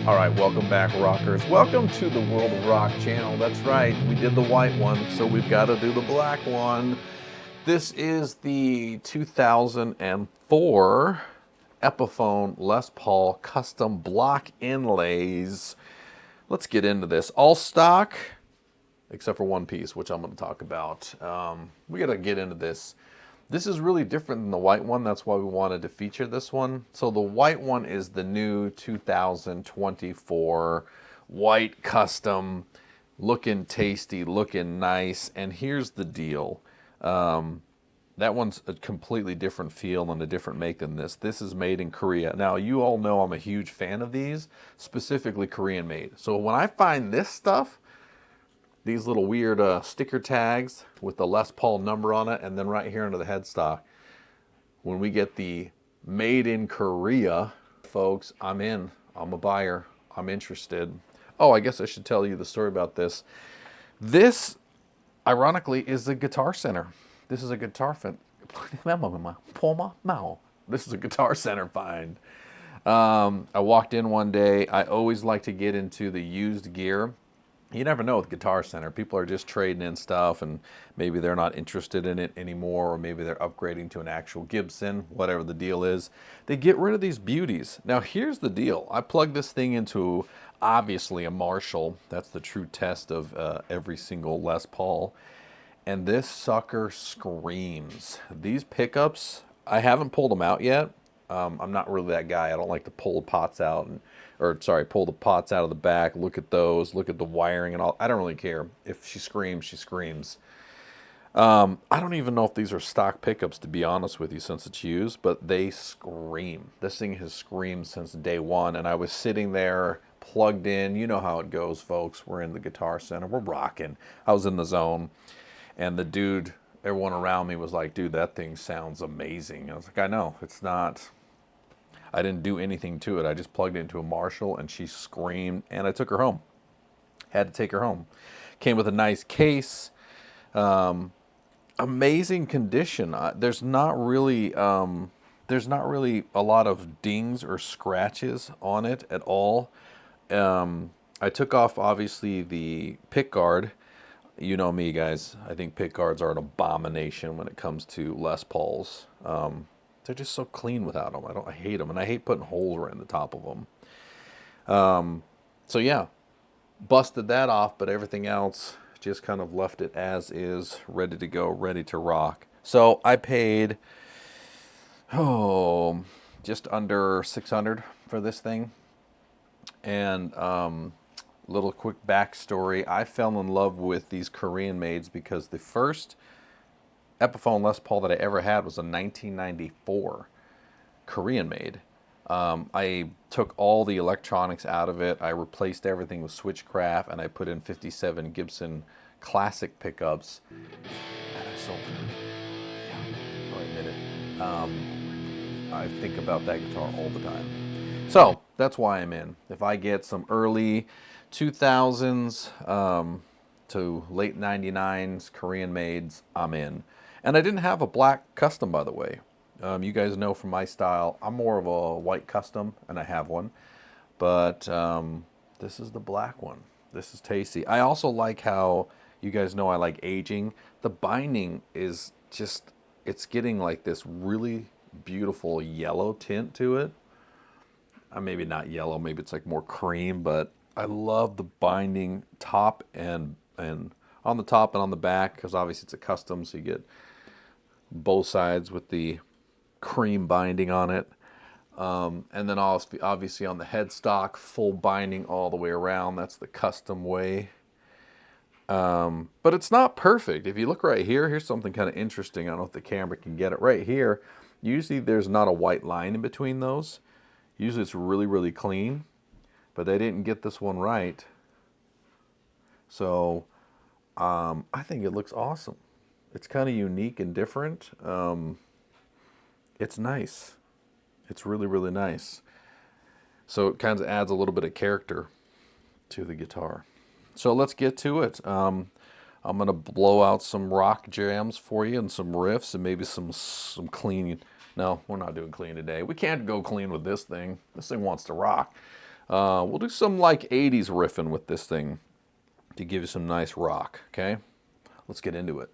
All right, welcome back, rockers. Welcome to the World of Rock channel. That's right, we did the white one, so we've got to do the black one. This is the 2004 Epiphone Les Paul Custom block inlays. Let's get into this. All stock, except for one piece, which I'm going to talk about. We got to get into this. This is really different than the white one. That's why we wanted to feature this one. So the white one is the new 2024 white custom, looking tasty, looking nice. And here's the deal. That one's a completely different feel and a different make than this. This is made in Korea. Now, you all know I'm a huge fan of these, specifically Korean made. So when I find this stuff, these little weird sticker tags with the Les Paul number on it, and then right here under the headstock, when we get the made in Korea, folks, I'm in. I'm a buyer. I'm interested. Oh, I guess I should tell you the story about this. This, ironically, is a Guitar Center. This is a Guitar Center. This is a Guitar Center find. I walked in one day. I always like to get into the used gear. You never know with Guitar Center. People are just trading in stuff and maybe they're not interested in it anymore, or maybe they're upgrading to an actual Gibson, whatever the deal is. They get rid of these beauties. Now here's the deal. I plugged this thing into obviously a Marshall. That's the true test of every single Les Paul. And this sucker screams. These pickups, I haven't pulled them out yet. I'm not really that guy. I don't like to pull the pots out pull the pots out of the back, look at those, look at the wiring and all. I don't really care. If she screams, she screams. I don't even know if these are stock pickups, to be honest with you, since it's used, but they scream. This thing has screamed since day one, and I was sitting there plugged in. You know how it goes, folks. We're in the Guitar Center. We're rocking. I was in the zone, and the dude, everyone around me was like, dude, that thing sounds amazing. I was like, I know. It's not... I didn't do anything to it. I just plugged it into a Marshall and she screamed, and I took her home. Had to take her home. Came with a nice case. Amazing condition. There's not really a lot of dings or scratches on it at all. I took off obviously the pick guard. You know me, guys. I think pick guards are an abomination when it comes to Les Pauls. They're just so clean without them. I hate them, and I hate putting holes around the top of them. So yeah, busted that off, but everything else just kind of left it as is, ready to go, ready to rock. So I paid just under $600 for this thing. And little quick backstory: I fell in love with these Korean mades because the first Epiphone Les Paul that I ever had was a 1994 Korean made. I took all the electronics out of it. I replaced everything with Switchcraft, and I put in 57 Gibson classic pickups. And I sold them. Yeah, I'll admit it. I think about that guitar all the time. So that's why I'm in. If I get some early 2000s to late 99s Korean mades, I'm in. And I didn't have a black custom, by the way. You guys know from my style, I'm more of a white custom, and I have one. But this is the black one. This is tasty. I also like how, you guys know I like aging. The binding is just, it's getting like this really beautiful yellow tint to it. Maybe not yellow, maybe it's like more cream, but I love the binding top and on the top and on the back, because obviously it's a custom, so you get both sides with the cream binding on it. And then obviously on the headstock, full binding all the way around. That's the custom way. But it's not perfect. If you look right here, here's something kind of interesting. I don't know if the camera can get it. Right here, usually there's not a white line in between those. Usually it's really, really clean. But they didn't get this one right. So I think it looks awesome. It's kind of unique and different. It's nice. It's really, really nice. So it kind of adds a little bit of character to the guitar. So let's get to it. I'm going to blow out some rock jams for you and some riffs and maybe some clean. No, we're not doing clean today. We can't go clean with this thing. This thing wants to rock. We'll do some like 80s riffing with this thing to give you some nice rock, okay? Let's get into it.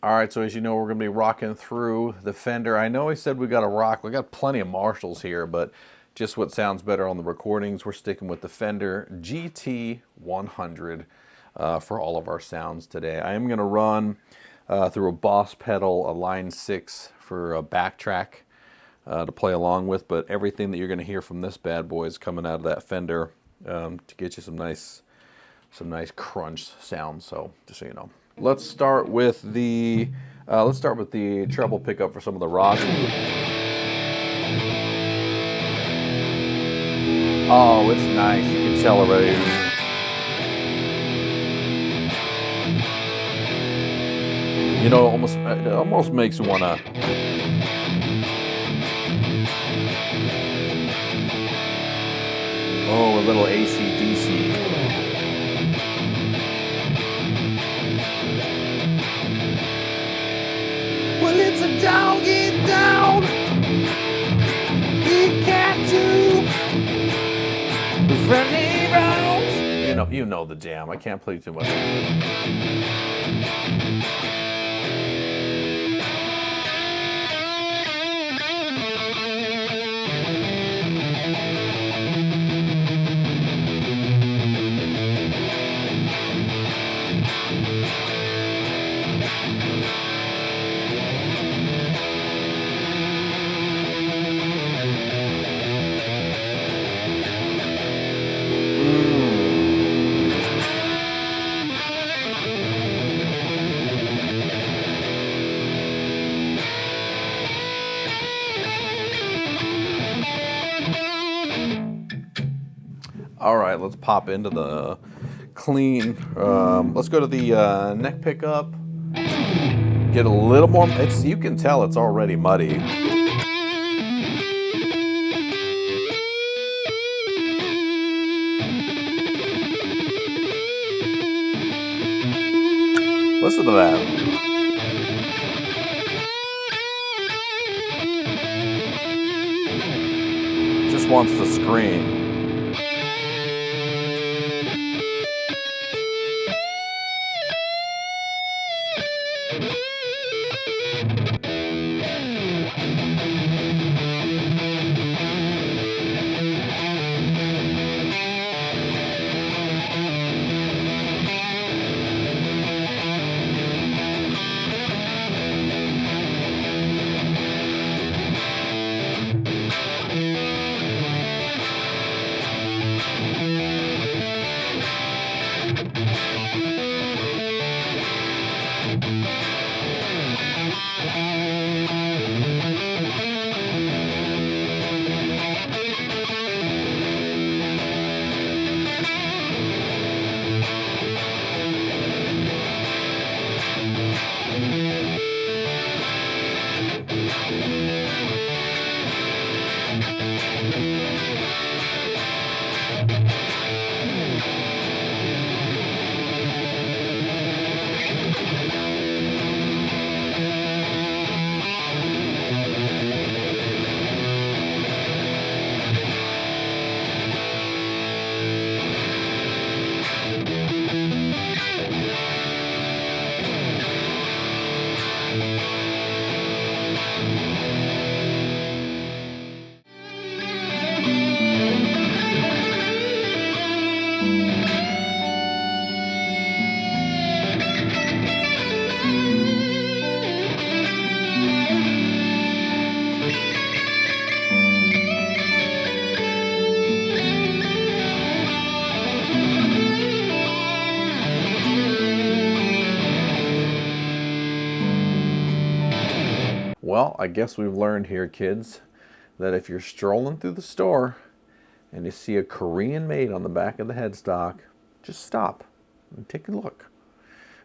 All right, so as you know, we're going to be rocking through the Fender. I know I said we got a rock. We got plenty of Marshalls here, but just what sounds better on the recordings, we're sticking with the Fender GT100 for all of our sounds today. I am going to run through a Boss pedal, a Line 6 for a backtrack to play along with, but everything that you're going to hear from this bad boy is coming out of that Fender to get you some nice crunch sounds. So just so you know, let's start with the treble pickup for some of the rock. Oh, it's nice. You can tell already. You know, it almost makes me wanna. Oh, a little AC/DC. Well, it's a dog eat down. He got you. Friendly rounds. You know the jam. I can't play too much. All right, let's pop into the clean. Let's go to the neck pickup. Get a little more. You can tell it's already muddy. Listen to that. Just wants to scream. Well, I guess we've learned here, kids, that if you're strolling through the store and you see a Korean made on the back of the headstock, just stop and take a look.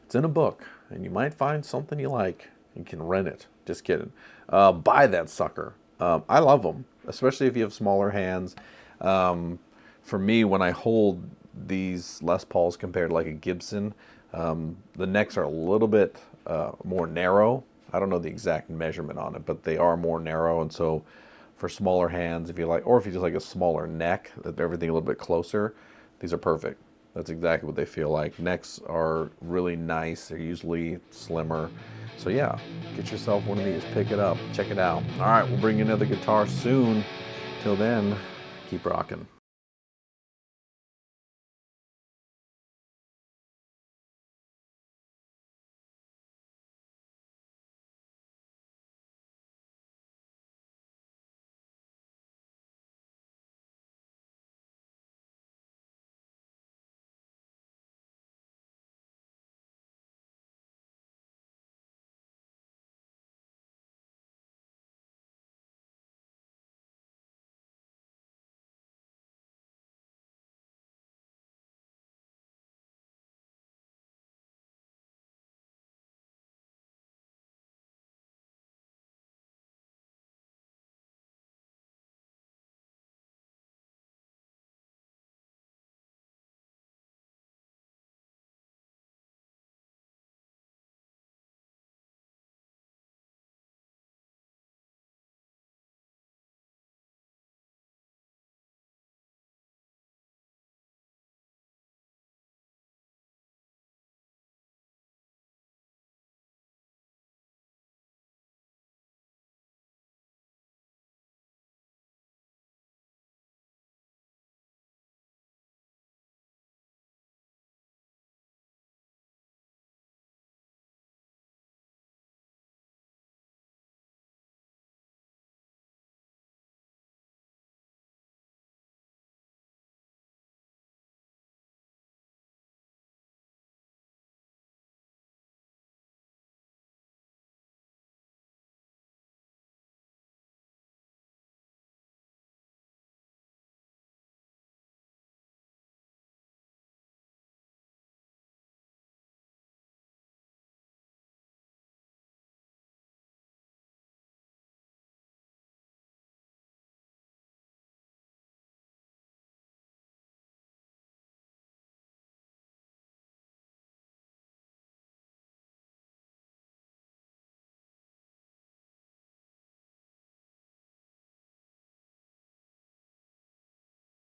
It's in a book, and you might find something you like. You can rent it. Just kidding. Buy that sucker. I love them, especially if you have smaller hands. For me, when I hold these Les Pauls compared to like a Gibson, the necks are a little bit more narrow. I don't know the exact measurement on it, but they are more narrow, and so for smaller hands, if you like, or if you just like a smaller neck, that everything a little bit closer. These are perfect. That's exactly what they feel like. Necks are really nice. They're usually slimmer. So yeah, get yourself one of these. Pick it up. Check it out. All right, we'll bring you another guitar soon. Till then, keep rocking.